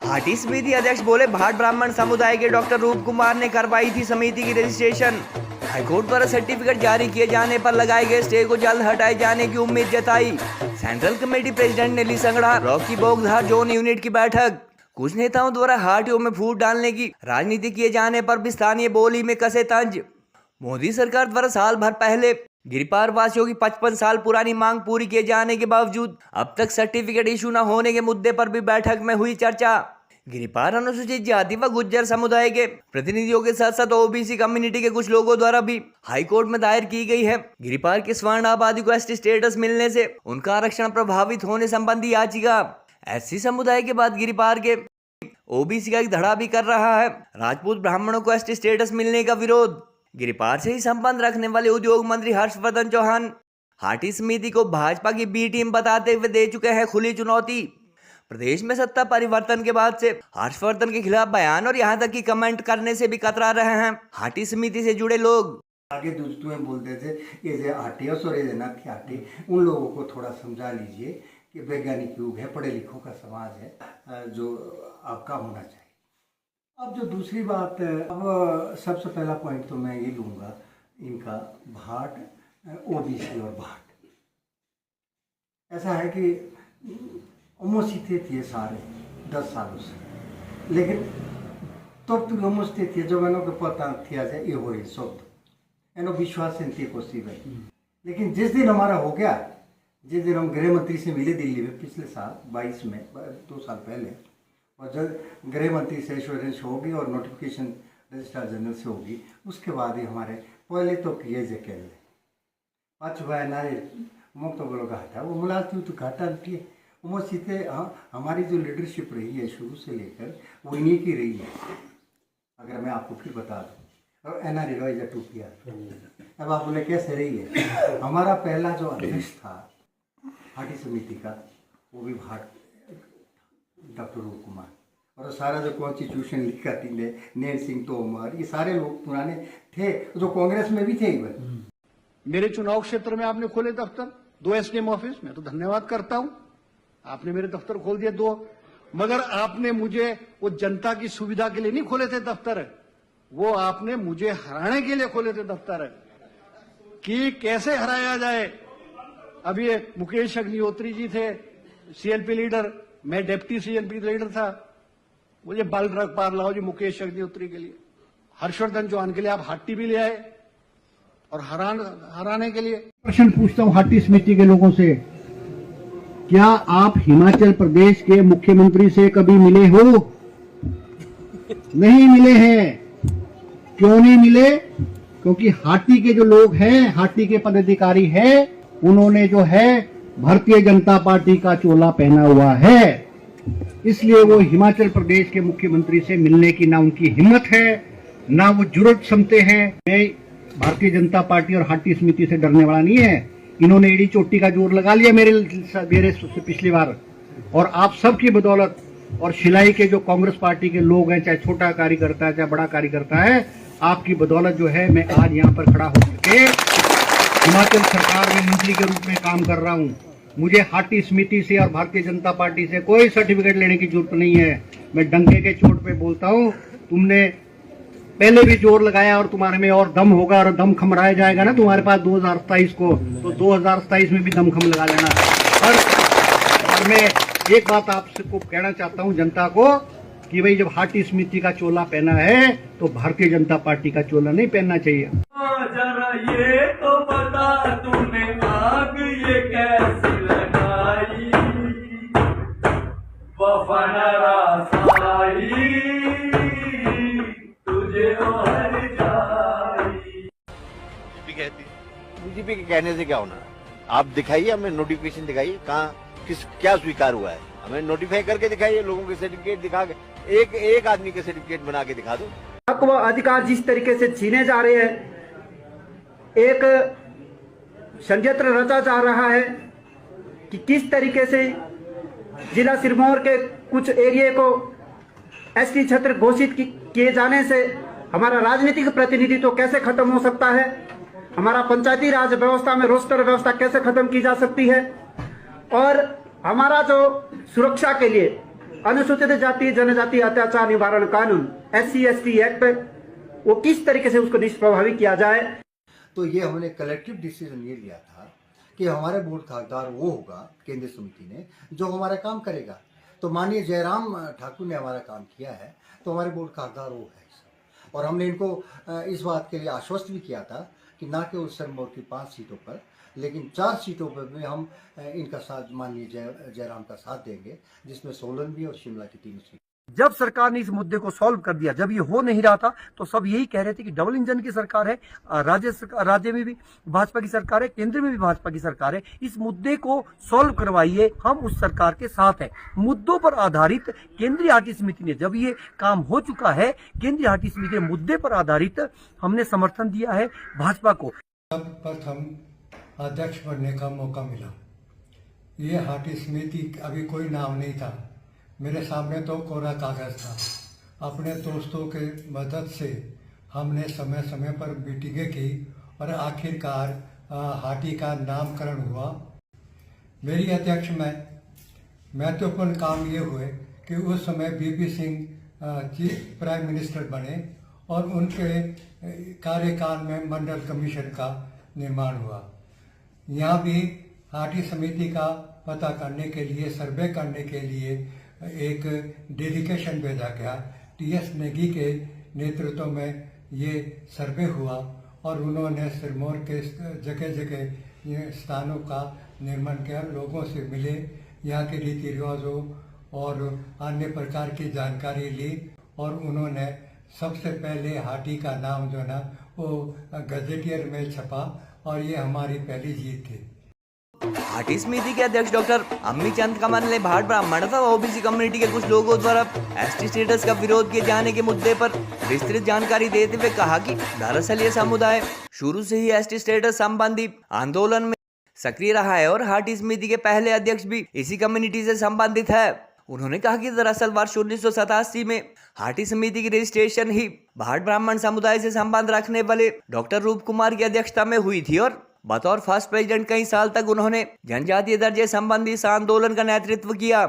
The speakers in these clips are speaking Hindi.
हाटी समिति अध्यक्ष बोले भाट ब्राह्मण समुदाय के डॉक्टर रूप कुमार ने करवाई थी समिति की रजिस्ट्रेशन। हाईकोर्ट द्वारा सर्टिफिकेट जारी किए जाने पर लगाए गए स्टे को जल्द हटाए जाने की उम्मीद जताई। सेंट्रल कमेटी प्रेसिडेंट नीली Sangra Rocky Bogdhar zone unit की बैठक। कुछ नेताओं द्वारा हाटियों में फूट डालने की राजनीति किए जाने पर भी स्थानीय बोली में कसे तंज। मोदी सरकार द्वारा साल भर पहले गिरिपार वासियों की 55 साल पुरानी मांग पूरी किए जाने के बावजूद अब तक सर्टिफिकेट इशू न होने के मुद्दे पर भी बैठक में हुई चर्चा। गिरिपार अनुसूचित जाति व गुज्जर समुदाय के प्रतिनिधियों के साथ साथ ओबीसी कम्युनिटी के कुछ लोगों द्वारा भी हाई कोर्ट में दायर की गई है गिरिपार की स्वर्ण आबादी को एसटी स्टेटस मिलने से उनका आरक्षण प्रभावित होने संबंधी याचिका। एससी समुदाय के बाद गिरिपार के ओबीसी का एक धड़ा भी कर रहा है राजपूत ब्राह्मणों को एसटी स्टेटस मिलने का विरोध। गिरिपार से ही संबंध रखने वाले उद्योग मंत्री हर्षवर्धन चौहान हाटी समिति को भाजपा की बी टीम बताते हुए दे चुके हैं खुली चुनौती। प्रदेश में सत्ता परिवर्तन के बाद से हर्षवर्धन के खिलाफ बयान और यहां तक कि कमेंट करने से भी कतरा रहे हैं हाटी समिति से जुड़े लोग। आगे दूसरे बोलते थे ये जो हाटियों और ये ना कि हाटी उन लोगों को थोड़ा समझा लीजिए कि वैज्ञानिक युग है, पढ़े लिखों का समाज है जो आपका होना चाहिए। अब जो दूसरी बात, अब सबसे पहला पॉइंट तो मैं ये लूँगा इनका भाट, ओबीसी और भाट। ऐसा है कि उमोसीते थे सारे 10 सालों से, लेकिन तब तो उमोसते थे जो मैंने को पता थिया जाए ये हो शब्द एनो विश्वास से कोसी भाई। लेकिन जिस दिन हमारा हो गया, जिस दिन हम गृह मंत्री से मिले दिल्ली में पिछले साल 22 में 2 साल पहले, और जब गृह मंत्री से एश्योरेंस होगी और नोटिफिकेशन रजिस्ट्रार जनरल से होगी, उसके बाद ही हमारे पहले तो किए जे के पाँच भाई नारे मुक्त बोलो घाटा वो मुलाती तो घाटा नहीं है उमोसीते। हमारी जो लीडरशिप रही है शुरू से लेकर वो इन्हीं की रही है। अगर मैं आपको फिर बता दूँ, और एनआर रॉय या टूपिया अब आप बोले कैसे रही है। हमारा पहला जो अध्यक्ष था हाटी समिति का वो भी भाट डॉक्टर रूप कुमार, और सारा जो कॉन्स्टिट्यूशन लिखा थी नैन सिंह तोमर, ये सारे लोग पुराने थे जो कांग्रेस में भी थे। मेरे चुनाव क्षेत्र में आपने खोले दफ्तर 2 एसडीएम ऑफिस, मैं तो धन्यवाद करता हूं, आपने मेरे दफ्तर खोल दिए 2, मगर आपने मुझे वो जनता की सुविधा के लिए नहीं खोले थे दफ्तर, वो आपने मुझे हराने के लिए खोले थे दफ्तर कि कैसे हराया जाए। अब ये मुकेश अग्निहोत्री जी थे सीएलपी लीडर, मैं डिप्टी सीएलपी लीडर था, मुझे बल रख पार लाओ जी मुकेश अग्निहोत्री के लिए, हर्षवर्धन चौहान के लिए आप हाटी भी ले आए और हराने के लिए। प्रश्न पूछता हूं हाटी समिति के लोगों से, क्या आप हिमाचल प्रदेश के मुख्यमंत्री से कभी मिले हो? नहीं मिले हैं। क्यों नहीं मिले? क्योंकि हाटी के जो लोग हैं, हाटी के पदाधिकारी हैं, उन्होंने जो है भारतीय जनता पार्टी का चोला पहना हुआ है, इसलिए वो हिमाचल प्रदेश के मुख्यमंत्री से मिलने की ना उनकी हिम्मत है, ना वो जरूरत समझते हैं। मैं भारतीय जनता पार्टी और हाटी समिति से डरने वाला नहीं है। इन्होंने एड़ी चोटी का जोर लगा लिया मेरे से पिछली बार, और आप सबकी बदौलत और शिलाई के जो कांग्रेस पार्टी के लोग हैं, चाहे छोटा कार्यकर्ता है चाहे बड़ा कार्यकर्ता है, आपकी बदौलत जो है मैं आज यहाँ पर खड़ा होकर के हिमाचल सरकार में मंत्री के रूप में काम कर रहा हूँ। मुझे हाटी समिति से और भारतीय जनता पार्टी से कोई सर्टिफिकेट लेने की जरूरत नहीं है। मैं डंके के चोट पे बोलता हूँ, तुमने पहले भी जोर लगाया और तुम्हारे में और दम होगा और दम खमराया जाएगा ना तुम्हारे पास 2027 को, तो 2027 में भी दम खम लगा लेना। और मैं एक बात आपसे को कहना चाहता हूँ जनता को कि भाई जब हाटी समिति का चोला पहना है तो भारतीय जनता पार्टी का चोला नहीं पहनना चाहिए। जरा ये तो बता तूने आग ये कैसी लगाई, वफादारा साई तुझे हर जाई। बीजेपी के कहने से क्या होना है? आप दिखाइए, हमें नोटिफिकेशन दिखाइए, कहाँ क्या स्वीकार हुआ है, हमें नोटिफाई करके दिखाइए, लोगों के सर्टिफिकेट दिखा के, एक आदमी के सर्टिफिकेट बना के दिखा दो। हक व अधिकार जिस तरीके से छीने जा रहे हैं, एक षड्यंत्र रचा जा रहा है कि किस तरीके से जिला सिरमौर के कुछ एरिया को एसटी क्षेत्र घोषित किए जाने से हमारा राजनीतिक प्रतिनिधित्व तो कैसे खत्म हो सकता है, हमारा पंचायती राज व्यवस्था में रोस्टर व्यवस्था कैसे खत्म की जा सकती है, और हमारा जो सुरक्षा के लिए अनुसूचित जाति जनजाति अत्याचार निवारण कानून SC/ST एक्ट वो किस तरीके से उसको निष्प्रभावी किया जाए। तो ये हमने कलेक्टिव डिसीजन ये लिया था कि हमारे बोर्ड का हकदार वो होगा केंद्रीय समिति ने जो हमारा काम करेगा। तो माननीय जयराम ठाकुर ने हमारा काम किया है तो हमारे बोर्ड का हकदार वो है। और हमने इनको इस बात के लिए आश्वस्त भी किया था कि ना केवल सिरमौर की 5 सीटों पर लेकिन 4 सीटों पर भी हम इनका साथ माननीय जयराम का साथ देंगे, जिसमें सोलन भी और शिमला की 3 सीट। जब सरकार ने इस मुद्दे को सॉल्व कर दिया, जब ये हो नहीं रहा था तो सब यही कह रहे थे कि डबल इंजन की सरकार है, राज्य में भी भाजपा की सरकार है, केंद्र में भी भाजपा की सरकार है, इस मुद्दे को सॉल्व करवाइए, हम उस सरकार के साथ हैं। मुद्दों पर आधारित केंद्रीय हाटी समिति ने, जब ये काम हो चुका है, केंद्रीय हाटी समिति ने मुद्दे पर आधारित हमने समर्थन दिया है भाजपा को। प्रथम अध्यक्ष बनने का मौका मिला। ये हाटी समिति अभी कोई नाम नहीं था, मेरे सामने तो कोरा कागज था। अपने दोस्तों के मदद से हमने समय समय पर मीटिंगें की और आखिरकार हाटी का नामकरण हुआ। मेरी अध्यक्ष में महत्वपूर्ण काम ये हुए कि उस समय BP Singh chief prime minister बने और उनके कार्यकाल में मंडल कमीशन का निर्माण हुआ। यहाँ भी हाटी समिति का पता करने के लिए, सर्वे करने के लिए एक डेलीगेशन भेजा गया। TS नेगी के नेतृत्व में ये सर्वे हुआ और उन्होंने सिरमौर के जगह जगह स्थानों का निर्माण किया, लोगों से मिले, यहाँ के रीति रिवाजों और अन्य प्रकार की जानकारी ली और उन्होंने सबसे पहले हाटी का नाम जो ना वो गजेटियर में छपा और ये हमारी पहली जीत थी। हाटी समिति के अध्यक्ष डॉक्टर अम्मी चंद कमल ने भाट ब्राह्मण तथा OBC कम्युनिटी के कुछ लोगों द्वारा ST स्टेटस का विरोध किए जाने के मुद्दे पर विस्तृत जानकारी देते हुए कहा कि दरअसल ये समुदाय शुरू से ही ST स्टेटस संबंधी आंदोलन में सक्रिय रहा है और हाटी समिति के पहले अध्यक्ष भी इसी कम्युनिटी से संबंधित है। उन्होंने कहा कि दरअसल वर्ष 1987 में हाटी समिति की रजिस्ट्रेशन ही भाट ब्राह्मण समुदाय से संबंध रखने वाले डॉक्टर रूप कुमार की अध्यक्षता में हुई थी और बतौर फर्स्ट प्रेसिडेंट कई साल तक उन्होंने जनजातीय दर्जे संबंधी इस आंदोलन का नेतृत्व किया।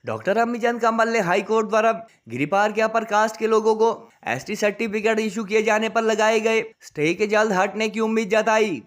डॉक्टर अम्मी चंद कमल ने हाई कोर्ट द्वारा गिरिपार के अपर कास्ट के लोगों को ST सर्टिफिकेट इशू किए जाने पर लगाए गए स्टे के जल्द हटने की उम्मीद जताई।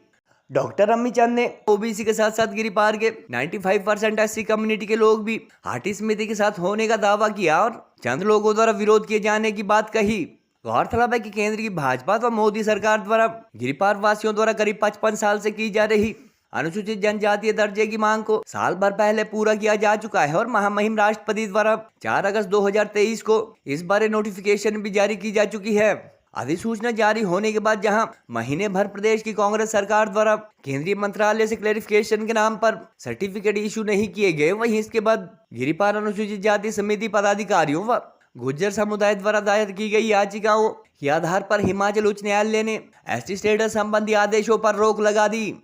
डॉक्टर अम्मी चंद ने OBC के साथ साथ गिरिपार के 95% SC कम्युनिटी के लोग भी हाटी समिति के साथ होने का दावा किया और चंद लोगों द्वारा विरोध किए जाने की बात कही। गौरतलब है कि केंद्र की भाजपा व मोदी सरकार द्वारा गिरिपार वासियों द्वारा करीब 55 साल से की जा रही अनुसूचित जनजातीय दर्जे की मांग को साल भर पहले पूरा किया जा चुका है और महामहिम राष्ट्रपति द्वारा 4 अगस्त 2023 को इस बारे नोटिफिकेशन भी जारी की जा चुकी है। अधिसूचना जारी होने के बाद जहां महीने भर प्रदेश की कांग्रेस सरकार द्वारा केंद्रीय मंत्रालय से क्लेरिफिकेशन के नाम पर सर्टिफिकेट इशू नहीं किए गए, वहीं इसके बाद गिरिपार अनुसूचित जाति समिति पदाधिकारियों व गुज्जर समुदाय द्वारा दायर की गई याचिकाओं के आधार पर हिमाचल उच्च न्यायालय ने ST स्टेटस संबंधी आदेशों पर रोक लगा दी।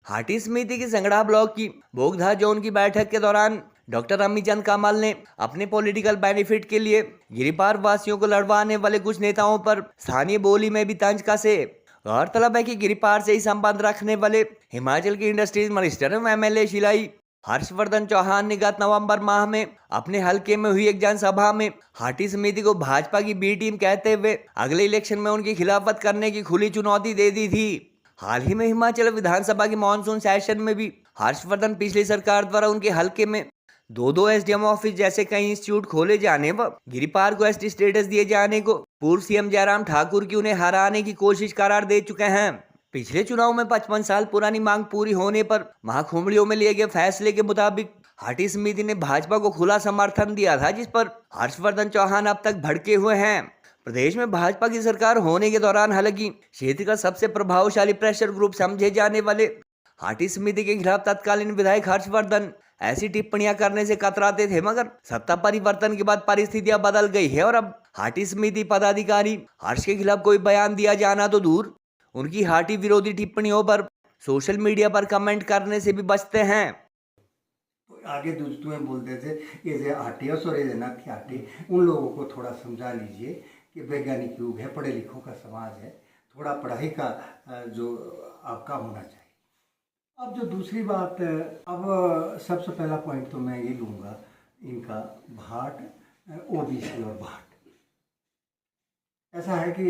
हाटी समिति की संगड़ा ब्लॉक की बोगधा जोन की बैठक के दौरान डॉक्टर अम्मी चंद कमल ने अपने पॉलिटिकल बेनिफिट के लिए गिरिपार वासियों को लड़वाने वाले कुछ नेताओं पर स्थानीय बोली में भी तंज कसे। गौरतलब है कि गिरिपार से ही संबंध रखने वाले हिमाचल के इंडस्ट्रीज मिनिस्टर एवं MLA शिलाई हर्षवर्धन चौहान ने गत नवंबर माह में अपने हलके में हुई एक जनसभा में हाटी समिति को भाजपा की B टीम कहते हुए अगले इलेक्शन में उनकी खिलाफत करने की खुली चुनौती दे दी थी। हाल ही में हिमाचल विधानसभा के मॉनसून सेशन में भी हर्षवर्धन पिछली सरकार द्वारा उनके हलके में 2 SDM ऑफिस जैसे कई इंस्टीट्यूट खोले जाने व गिरिपार को ST स्टेटस दिए जाने को पूर्व CM जयराम ठाकुर की उन्हें हराने की कोशिश करार दे चुके हैं। पिछले चुनाव में 55 साल पुरानी मांग पूरी होने पर महाकुंभलियों में लिए गए फैसले के मुताबिक हाटी समिति ने भाजपा को खुला समर्थन दिया था, जिस पर हर्षवर्धन चौहान अब तक भड़के हुए हैं। प्रदेश में भाजपा की सरकार होने के दौरान हालांकि क्षेत्र का सबसे प्रभावशाली प्रेशर ग्रुप समझे जाने वाले हाटी समिति के खिलाफ तत्कालीन विधायक हर्षवर्धन ऐसी टिप्पणियां करने से कतराते थे, मगर सत्ता परिवर्तन के बाद परिस्थितियां बदल गई है और अब हाटी समिति पदाधिकारी हर्ष के खिलाफ कोई बयान दिया जाना तो दूर, उनकी हाटी विरोधी टिप्पणियों पर सोशल मीडिया पर कमेंट करने से भी बचते हैं। आगे दोस्तों बोलते थे ये जो हाटी और सोरे ना कि हाटी, उन लोगों को थोड़ा समझा लीजिए कि वैज्ञानिक युग है, पढ़े लिखों का समाज है, थोड़ा पढ़ाई का जो आपका होना चाहिए। अब जो दूसरी बात, अब सबसे पहला पॉइंट तो मैं ये लूँगा इनका भाट ओबीसी और भाट ऐसा है कि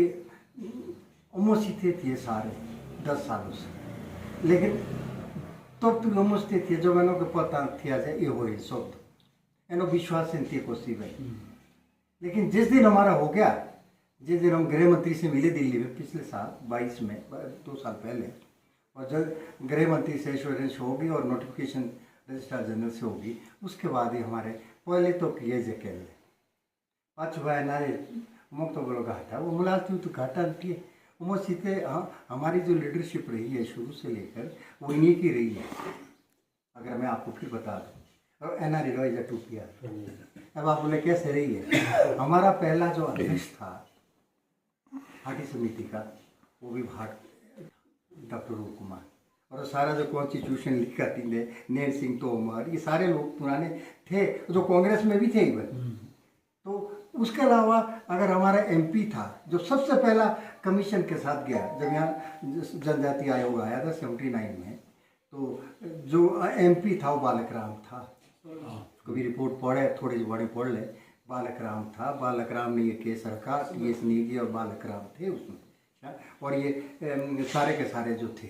उमोसीते थे सारे 10 सालों से, लेकिन तो उमोसते थे जो मैंने पता थिया से ये हो सब एनो विश्वास से को सी भाई। लेकिन जिस दिन हमारा हो गया, जिस दिन हम गृह मंत्री से मिले दिल्ली में पिछले साल 22 में 2 साल पहले, और जब गृह मंत्री से एश्योरेंस होगी और नोटिफिकेशन रजिस्ट्रार जनरल से होगी, उसके बाद ही हमारे पहले तो किए जे के पाँच नारे मुक्त तो बोलो घाटा वो मुलाजती तो घाटा थी वो सीधे हमारी जो लीडरशिप रही है शुरू से लेकर वो इन्हीं की रही है। अगर मैं आपको फिर बता दूँ, और NRI रॉय टूपिया अब आप बोले कैसे रही है। हमारा पहला जो अध्यक्ष था हाटी समिति का वो भी डॉक्टर रूप कुमार, और सारा जो कॉन्स्टिट्यूशन लिखा थी नैन सिंह तोमर, ये सारे लोग पुराने थे जो कांग्रेस में भी थे इवन। तो उसके अलावा अगर हमारा MP था जो सबसे पहला कमीशन के साथ गया जब यहाँ जनजाति आयोग आया था 79 में, तो जो MP था वो बालक राम था। कभी रिपोर्ट पढ़े थोड़े बड़े पढ़ ले, बालक राम था। बालक राम ने ये केस रखा, TS नेगी और बालक राम थे उसमें, और ये सारे के सारे जो थे।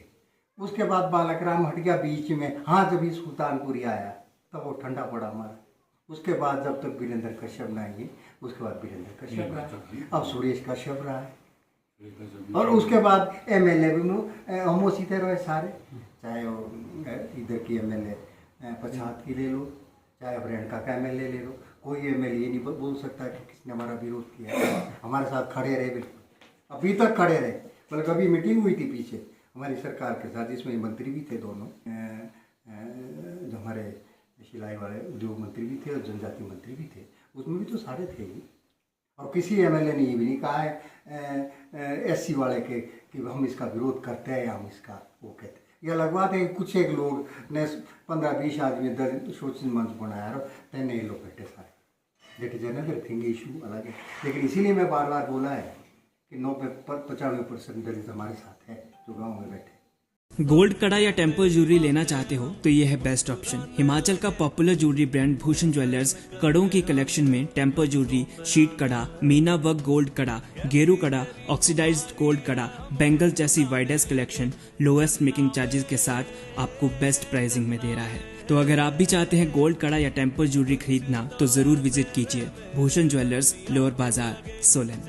उसके बाद बालक राम हट गया बीच में। हाँ, जब ये सुल्तानपुरी आया तब वो ठंडा पड़ा हमारा। उसके बाद जब तक वीरेंद्र कश्यप ना आए, उसके बाद वीरेंद्र कश्यप रहा, अब सुरेश कश्यप रहा है, और उसके बाद MLA भी हम सीते रहे सारे, चाहे वो इधर की MLA पछात की ले लो, चाहे रेणका का MLA ले लो। कोई MLA नहीं बोल सकता कि किसने हमारा विरोध किया। हमारे साथ खड़े रहे, बिल्कुल अभी तक खड़े रहे। मतलब कभी मीटिंग हुई थी पीछे हमारी सरकार के साथ, जिसमें मंत्री भी थे दोनों, जो हमारे सिलाई वाले उद्योग मंत्री भी थे और जनजाति मंत्री भी थे, उसमें भी तो सारे थे ही। और किसी MLA ने ये भी नहीं कहा है SC वाले के कि हम इसका विरोध करते हैं या हम इसका वो कहते हैं। यह अलग बात है कि कुछ एक लोग ने 15-20 आदमी 10 सोशल मंच बनाया और तेने ये लोग बैठे सारे, that is another thing, issue अलग है। लेकिन इसीलिए मैं बार बार बोला है कि 95% दलित हमारे साथ है जो गाँव में बैठे। गोल्ड कड़ा या टेम्पल ज्वेलरी लेना चाहते हो तो ये है बेस्ट ऑप्शन। हिमाचल का popular jewellery brand Bhushan jewellers कड़ों की कलेक्शन में टेम्पल ज्वेलरी, शीट कड़ा, मीना वर्क गोल्ड कड़ा, गेरू कड़ा, ऑक्सीडाइज्ड गोल्ड कड़ा, बैंगल जैसी widest collection lowest making charges के साथ आपको बेस्ट प्राइसिंग में दे रहा है। तो अगर आप भी चाहते हैं गोल्ड कड़ा या टेम्पल ज्वेलरी खरीदना तो जरूर विजिट कीजिए भूषण ज्वेलर्स, लोअर बाजार, सोलन।